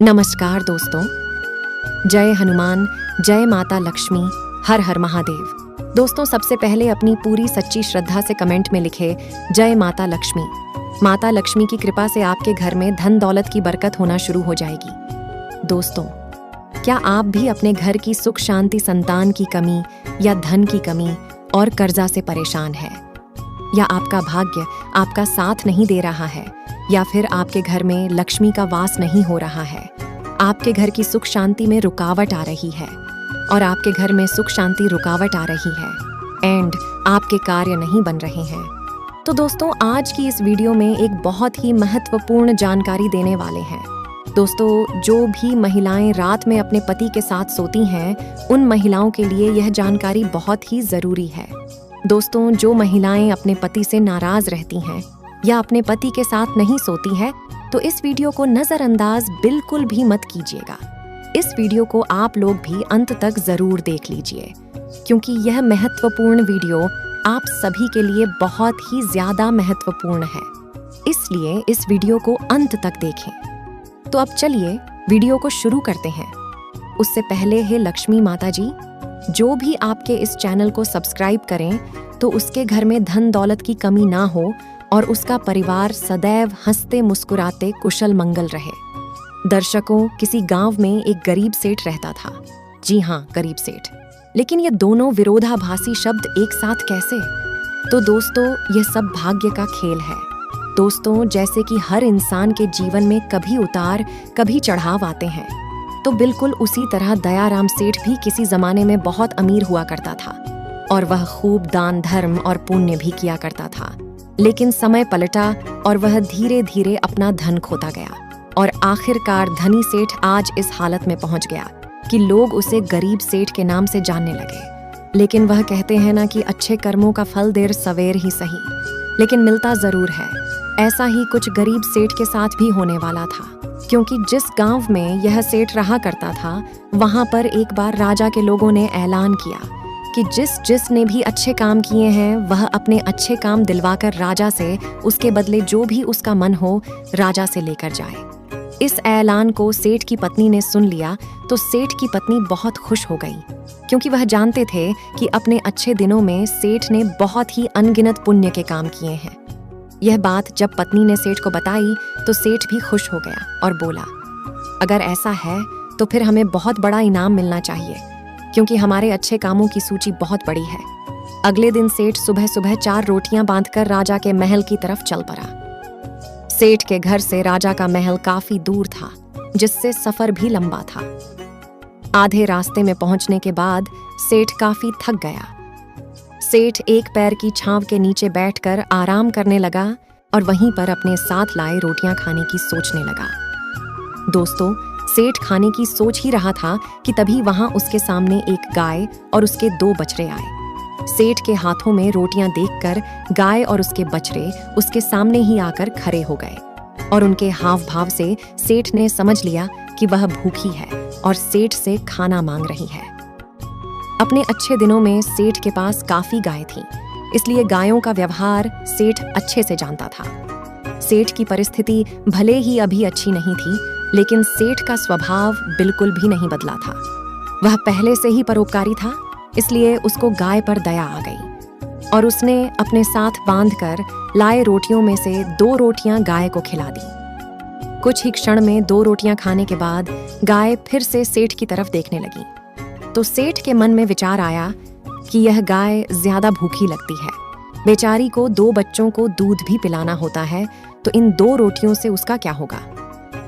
नमस्कार दोस्तों, जय हनुमान, जय माता लक्ष्मी, हर हर महादेव। दोस्तों, सबसे पहले अपनी पूरी सच्ची श्रद्धा से कमेंट में लिखे जय माता लक्ष्मी। माता लक्ष्मी की कृपा से आपके घर में धन दौलत की बरकत होना शुरू हो जाएगी। दोस्तों, क्या आप भी अपने घर की सुख शांति, संतान की कमी या धन की कमी और कर्जा से परेशान है, या आपका भाग्य आपका साथ नहीं दे रहा है, या फिर आपके घर में लक्ष्मी का वास नहीं हो रहा है, आपके घर की सुख शांति में रुकावट आ रही है और आपके घर में सुख शांति रुकावट आ रही है एंड आपके कार्य नहीं बन रहे हैं, तो दोस्तों आज की इस वीडियो में एक बहुत ही महत्वपूर्ण जानकारी देने वाले हैं। दोस्तों, जो भी महिलाएं रात में अपने पति के साथ सोती हैं, उन महिलाओं के लिए यह जानकारी बहुत ही जरूरी है। दोस्तों, जो महिलाएं अपने पति से नाराज रहती हैं या अपने पति के साथ नहीं सोती है, तो इस वीडियो को नजरअंदाज बिल्कुल भी मत कीजिएगा। इस वीडियो को आप लोग भी अंत तक जरूर देख लीजिए, क्योंकि यह महत्वपूर्ण वीडियो आप सभी के लिए बहुत ही ज्यादा महत्वपूर्ण है। इसलिए इस वीडियो को अंत तक देखें। तो अब चलिए वीडियो को शुरू करते हैं। उससे पहले है लक्ष्मी माता जी, जो भी आपके इस चैनल को सब्सक्राइब करें तो उसके घर में धन दौलत की कमी ना हो और उसका परिवार सदैव हंसते मुस्कुराते कुशल मंगल रहे। दर्शकों, किसी गांव में एक गरीब सेठ रहता था। जी हाँ, गरीब सेठ। लेकिन ये दोनों विरोधाभासी शब्द एक साथ कैसे? तो दोस्तों, ये सब भाग्य का खेल है। दोस्तों, जैसे कि हर इंसान के जीवन में कभी उतार कभी चढ़ाव आते हैं, तो बिल्कुल उसी तरह दयाराम सेठ भी किसी जमाने में बहुत अमीर हुआ करता था और वह खूब दान धर्म और पुण्य भी किया करता था। लेकिन समय पलटा और वह धीरे धीरे अपना धन खोता गया और आखिरकार धनी सेठ आज इस हालत में पहुंच गया कि लोग उसे गरीब सेठ के नाम से जानने लगे। लेकिन वह कहते हैं ना कि अच्छे कर्मों का फल देर सवेर ही सही, लेकिन मिलता जरूर है। ऐसा ही कुछ गरीब सेठ के साथ भी होने वाला था, क्योंकि जिस गांव में यह सेठ रहा करता था, वहां पर एक बार राजा के लोगों ने ऐलान किया कि जिसने भी अच्छे काम किए हैं, वह अपने अच्छे काम दिलवाकर राजा से उसके बदले जो भी उसका मन हो राजा से लेकर जाए। इस ऐलान को सेठ की पत्नी ने सुन लिया तो सेठ की पत्नी बहुत खुश हो गई, क्योंकि वह जानते थे कि अपने अच्छे दिनों में सेठ ने बहुत ही अनगिनत पुण्य के काम किए हैं। यह बात जब पत्नी ने सेठ को बताई तो सेठ भी खुश हो गया और बोला, अगर ऐसा है तो फिर हमें बहुत बड़ा इनाम मिलना चाहिए, क्योंकि हमारे अच्छे कामों की सूची बहुत बड़ी है। अगले दिन सेठ सुबह सुबह 4 रोटियां बांधकर राजा के महल की तरफ चल पड़ा। सेठ के घर से राजा का महल काफी दूर था, जिससे सफर भी लंबा था। आधे रास्ते में पहुंचने के बाद सेठ काफी थक गया। सेठ एक पैर की छांव के नीचे बैठकर आराम करने लगा और वहीं पर अपने साथ लाए रोटियां खाने की सोचने लगा। दोस्तों, सेठ खाने की सोच ही रहा था कि तभी वहां उसके सामने एक गाय और उसके 2 बछड़े आए। सेठ के हाथों में रोटियां देखकर गाय और उसके बछड़े उसके सामने ही आकर खड़े हो गए और उनके हाव भाव से सेठ ने समझ लिया कि वह भूखी है और सेठ से खाना मांग रही है। अपने अच्छे दिनों में सेठ के पास काफी गाय थी, इसलिए गायों का व्यवहार सेठ अच्छे से जानता था। सेठ की परिस्थिति भले ही अभी अच्छी नहीं थी, लेकिन सेठ का स्वभाव बिल्कुल भी नहीं बदला था। वह पहले से ही परोपकारी था, इसलिए उसको गाय पर दया आ गई और उसने अपने साथ बांधकर लाए रोटियों में से 2 रोटियां गाय को खिला दी। कुछ ही क्षण में 2 रोटियां खाने के बाद गाय फिर से सेठ की तरफ देखने लगी, तो सेठ के मन में विचार आया कि यह गाय ज्यादा भूखी लगती है। बेचारी को 2 बच्चों को दूध भी पिलाना होता है, तो इन 2 रोटियों से उसका क्या होगा।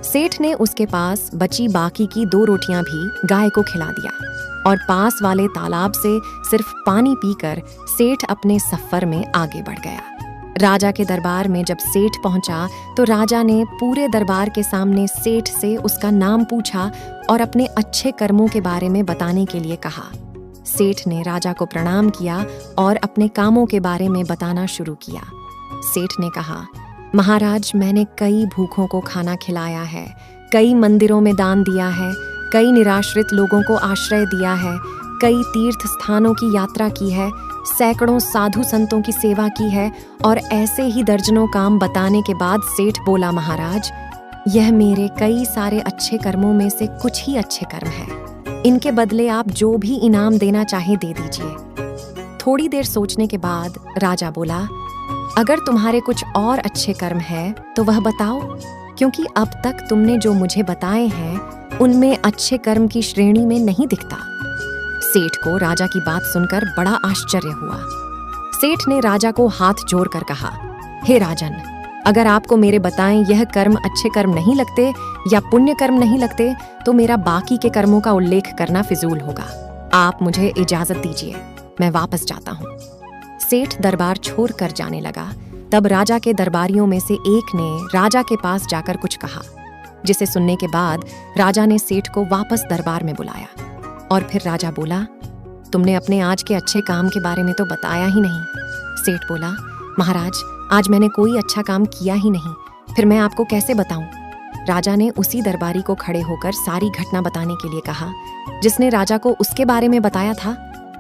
सेठ ने उसके पास बची बाकी की 2 रोटियां भी गाय को खिला दिया और पास वाले तालाब से सिर्फ पानी पीकर सेठ अपने सफर में आगे बढ़ गया। राजा के दरबार में जब सेठ पहुंचा तो राजा ने पूरे दरबार के सामने सेठ से उसका नाम पूछा और अपने अच्छे कर्मों के बारे में बताने के लिए कहा। सेठ ने राजा को प्रणाम किया और अपने कामों के बारे में बताना शुरू किया। सेठ ने कहा, महाराज, मैंने कई भूखों को खाना खिलाया है, कई मंदिरों में दान दिया है, कई निराश्रित लोगों को आश्रय दिया है, कई तीर्थ स्थानों की यात्रा की है, सैकड़ों साधु संतों की सेवा की है और ऐसे ही दर्जनों काम बताने के बाद सेठ बोला, महाराज, यह मेरे कई सारे अच्छे कर्मों में से कुछ ही अच्छे कर्म है। इनके बदले आप जो भी इनाम देना चाहे दे दीजिए। थोड़ी देर सोचने के बाद राजा बोला, अगर तुम्हारे कुछ और अच्छे कर्म हैं तो वह बताओ, क्योंकि अब तक तुमने जो मुझे बताए हैं उनमें अच्छे कर्म की श्रेणी में नहीं दिखता। सेठ को राजा की बात सुनकर बड़ा आश्चर्य हुआ। सेठ ने राजा को हाथ जोड़कर कहा, हे राजन, अगर आपको मेरे बताएं यह कर्म अच्छे कर्म नहीं लगते या पुण्य कर्म नहीं लगते तो मेरा बाकी के कर्मों का उल्लेख करना फिजूल होगा। आप मुझे इजाजत दीजिए, मैं वापस जाता हूँ। सेठ दरबार छोड़ कर जाने लगा। तब राजा के दरबारियों में से एक ने राजा के पास जाकर कुछ कहा, जिसे सुनने के बाद राजा ने सेठ को वापस दरबार में बुलाया। और फिर राजा बोला, तुमने अपने आज के अच्छे काम के बारे में तो बताया ही नहीं। सेठ बोला, महाराज, आज मैंने कोई अच्छा काम किया ही नहीं, फिर मैं आपको कैसे बताऊं? राजा ने उसी दरबारी को खड़े होकर सारी घटना बताने के लिए कहा जिसने राजा को उसके बारे में बताया था।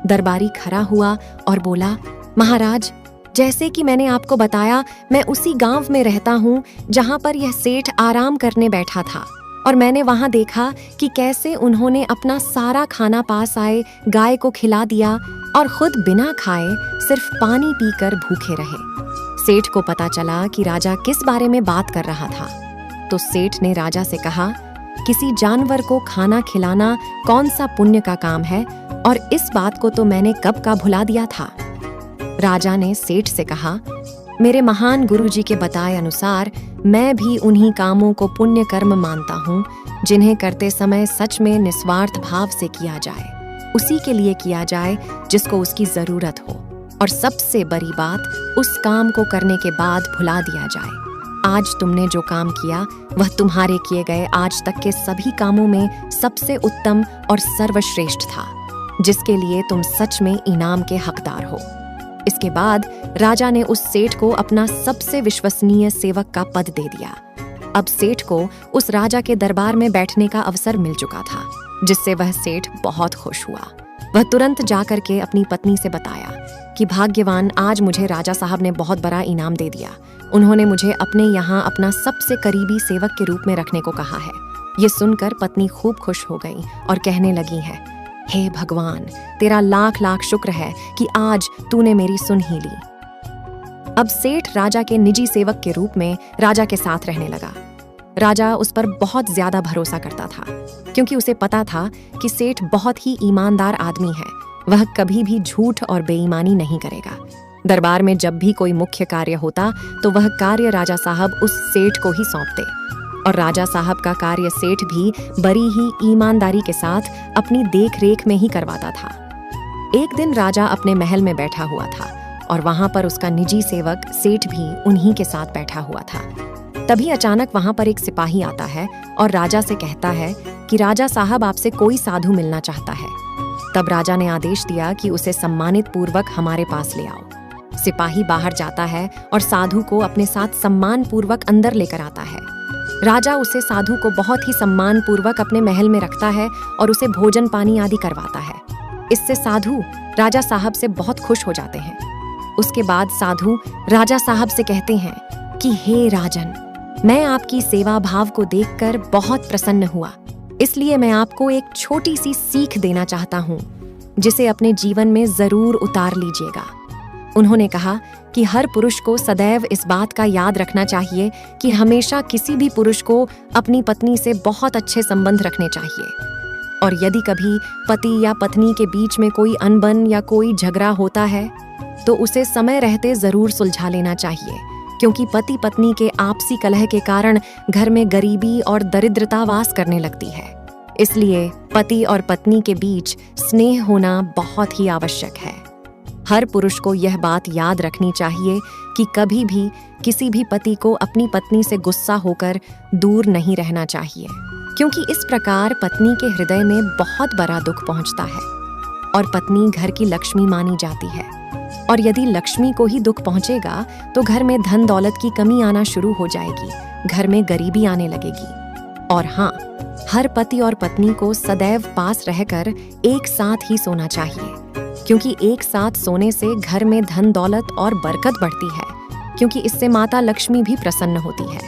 दरबारी खड़ा हुआ और बोला, महाराज, जैसे कि मैंने आपको बताया, मैं उसी गांव में रहता हूँ जहाँ पर यह सेठ आराम करने बैठा था, और मैंने वहां देखा कि कैसे उन्होंने अपना सारा खाना पास आए गाय को खिला दिया और खुद बिना खाए सिर्फ पानी पीकर भूखे रहे। सेठ को पता चला कि राजा किस बारे में बात कर रहा था, तो सेठ ने राजा से कहा, किसी जानवर को खाना खिलाना कौन सा पुण्य का काम है, और इस बात को तो मैंने कब का भुला दिया था। राजा ने सेठ से कहा, मेरे महान गुरुजी के बताए अनुसार मैं भी उन्हीं कामों को पुण्य कर्म मानता हूँ जिन्हें करते समय सच में निस्वार्थ भाव से किया जाए, उसी के लिए किया जाए जिसको उसकी जरूरत हो, और सबसे बड़ी बात, उस काम को करने के बाद भुला दिया जाए। आज तुमने जो काम किया वह तुम्हारे किए गए आज तक के सभी कामों में सबसे उत्तम और सर्वश्रेष्ठ था, जिसके लिए तुम सच में इनाम के हकदार हो। इसके बाद राजा ने उस सेठ को अपना सबसे विश्वसनीय सेवक का पद दे दिया। अब सेठ को उस राजा के दरबार में बैठने का अवसर मिल चुका था, जिससे वह सेठ बहुत खुश हुआ। वह तुरंत जाकर के अपनी पत्नी से बताया कि भाग्यवान, आज मुझे राजा साहब ने बहुत बड़ा इनाम दे दिया। उन्होंने मुझे अपने यहाँ अपना सबसे करीबी सेवक के रूप में रखने को कहा है। ये सुनकर पत्नी खूब खुश हो गई और कहने लगी है, हे भगवान, तेरा लाख लाख शुक्र है कि आज तूने मेरी सुन ही ली। अब सेठ राजा के निजी सेवक के रूप में राजा के साथ रहने लगा। राजा उस पर बहुत ज्यादा भरोसा करता था, क्योंकि उसे पता था कि सेठ बहुत ही ईमानदार आदमी है। वह कभी भी झूठ और बेईमानी नहीं करेगा। दरबार में जब भी कोई मुख्य कार्य होता तो वह कार्य राजा साहब उस सेठ को ही सौंपते, और राजा साहब का कार्य सेठ भी बड़ी ही ईमानदारी के साथ अपनी देख रेख में ही करवाता था। एक दिन राजा अपने महल में बैठा हुआ था और वहां पर उसका निजी सेवक सेठ भी उन्हीं के साथ बैठा हुआ था। तभी अचानक वहां पर एक सिपाही आता है और राजा से कहता है कि राजा साहब आपसे कोई साधु मिलना चाहता है। तब राजा ने आदेश दिया कि उसे सम्मानित पूर्वक हमारे पास ले आओ। सिपाही बाहर जाता है और साधु को अपने साथ सम्मान पूर्वक अंदर लेकर आता है। राजा उसे साधु को बहुत ही सम्मान पूर्वक अपने महल में रखता है और उसे भोजन पानी आदि करवाता है। इससे साधु राजा साहब से बहुत खुश हो जाते हैं। उसके बाद साधु राजा साहब से कहते हैं कि हे राजन, मैं आपकी सेवा भाव को देखकर बहुत प्रसन्न हुआ, इसलिए मैं आपको एक छोटी सी सीख देना चाहता हूँ, जिसे अपने जीवन में जरूर उतार लीजिएगा। उन्होंने कहा कि हर पुरुष को सदैव इस बात का याद रखना चाहिए कि हमेशा किसी भी पुरुष को अपनी पत्नी से बहुत अच्छे संबंध रखने चाहिए, और यदि कभी पति या पत्नी के बीच में कोई अनबन या कोई झगड़ा होता है तो उसे समय रहते जरूर सुलझा लेना चाहिए, क्योंकि पति पत्नी के आपसी कलह के कारण घर में गरीबी और दरिद्रता वास करने लगती है। इसलिए पति और पत्नी के बीच स्नेह होना बहुत ही आवश्यक है। हर पुरुष को यह बात याद रखनी चाहिए कि कभी भी किसी भी पति को अपनी पत्नी से गुस्सा होकर दूर नहीं रहना चाहिए, क्योंकि इस प्रकार पत्नी के हृदय में बहुत बड़ा दुख पहुंचता है, और पत्नी घर की लक्ष्मी मानी जाती है। और यदि लक्ष्मी को ही दुख पहुंचेगा तो घर में धन दौलत की कमी आना शुरू हो जाएगी, घर में गरीबी आने लगेगी। और हाँ, हर पति और पत्नी को सदैव पास रहकर एक साथ ही सोना चाहिए, क्योंकि एक साथ सोने से घर में धन दौलत और बरकत बढ़ती है, क्योंकि इससे माता लक्ष्मी भी प्रसन्न होती है।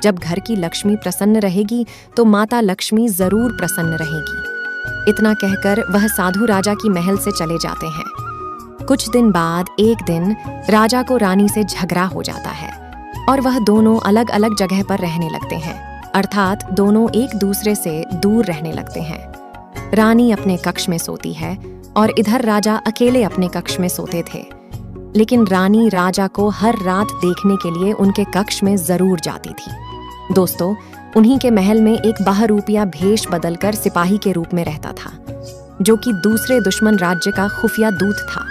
जब घर की लक्ष्मी प्रसन्न रहेगी तो माता लक्ष्मी जरूर प्रसन्न रहेगी। इतना कहकर वह साधु राजा की महल से चले जाते हैं। कुछ दिन बाद एक दिन राजा को रानी से झगड़ा हो जाता है और वह दोनों अलग अलग जगह पर रहने लगते हैं, अर्थात दोनों एक दूसरे से दूर रहने लगते हैं। रानी अपने कक्ष में सोती है और इधर राजा अकेले अपने कक्ष में सोते थे। लेकिन रानी राजा को हर रात देखने के लिए उनके कक्ष में जरूर जाती थी। दोस्तों, उन्हीं के महल में एक बहरूपिया भेष बदलकर सिपाही के रूप में रहता था, जो कि दूसरे दुश्मन राज्य का खुफिया दूत था।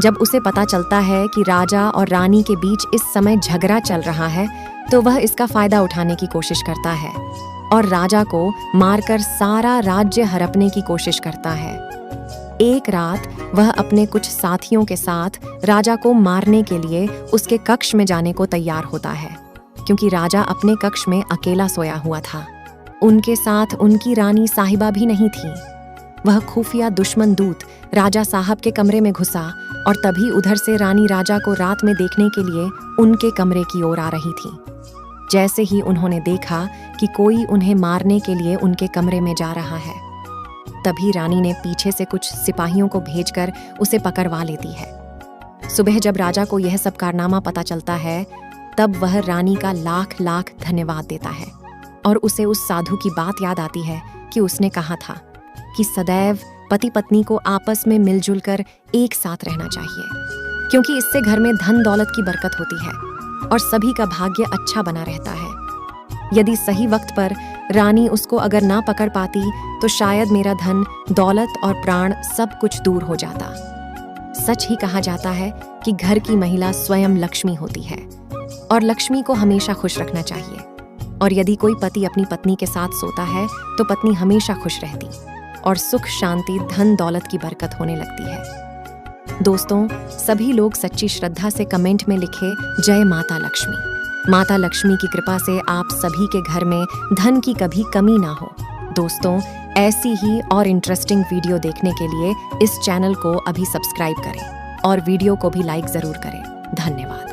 जब उसे पता चलता है कि राजा और रानी के बीच इस समय झगड़ा चल रहा है, तो वह इसका फायदा उठाने की कोशिश करता है और राजा को मारकर सारा राज्य हड़पने की कोशिश करता है। एक रात वह अपने कुछ साथियों के साथ राजा को मारने के लिए उसके कक्ष में जाने को तैयार होता है, क्योंकि राजा अपने कक्ष में अकेला सोया हुआ था। उनके साथ उनकी रानी साहिबा भी नहीं थी। वह खुफिया दुश्मन दूत राजा साहब के कमरे में घुसा और तभी उधर से रानी राजा को रात में देखने के लिए उनके कमरे की ओर आ रही थी। जैसे ही उन्होंने देखा कि कोई उन्हें मारने के लिए उनके कमरे में जा रहा है, तभी रानी ने पीछे से कुछ सिपाहियों को भेजकर उसे पकड़वा लेती है। सुबह जब राजा को यह सब कारनामा पता चलता है, तब वह रानी का लाख लाख धन्यवाद देता है और उसे उस साधु की बात याद आती है कि उसने कहा था कि सदैव पति पत्नी को आपस में मिलजुल कर एक साथ रहना चाहिए, क्योंकि इससे घर में धन दौलत की बरकत होती है और सभी का भाग्य अच्छा बना रहता है। यदि सही वक्त पर रानी उसको अगर ना पकड़ पाती तो शायद मेरा धन दौलत और प्राण सब कुछ दूर हो जाता। सच ही कहा जाता है कि घर की महिला स्वयं लक्ष्मी होती है और लक्ष्मी को हमेशा खुश रखना चाहिए। और यदि कोई पति अपनी पत्नी के साथ सोता है तो पत्नी हमेशा खुश रहती और सुख शांति धन दौलत की बरकत होने लगती है। दोस्तों, सभी लोग सच्ची श्रद्धा से कमेंट में लिखे जय माता लक्ष्मी। माता लक्ष्मी की कृपा से आप सभी के घर में धन की कभी कमी ना हो। दोस्तों, ऐसी ही और इंटरेस्टिंग वीडियो देखने के लिए इस चैनल को अभी सब्सक्राइब करें और वीडियो को भी लाइक जरूर करें। धन्यवाद।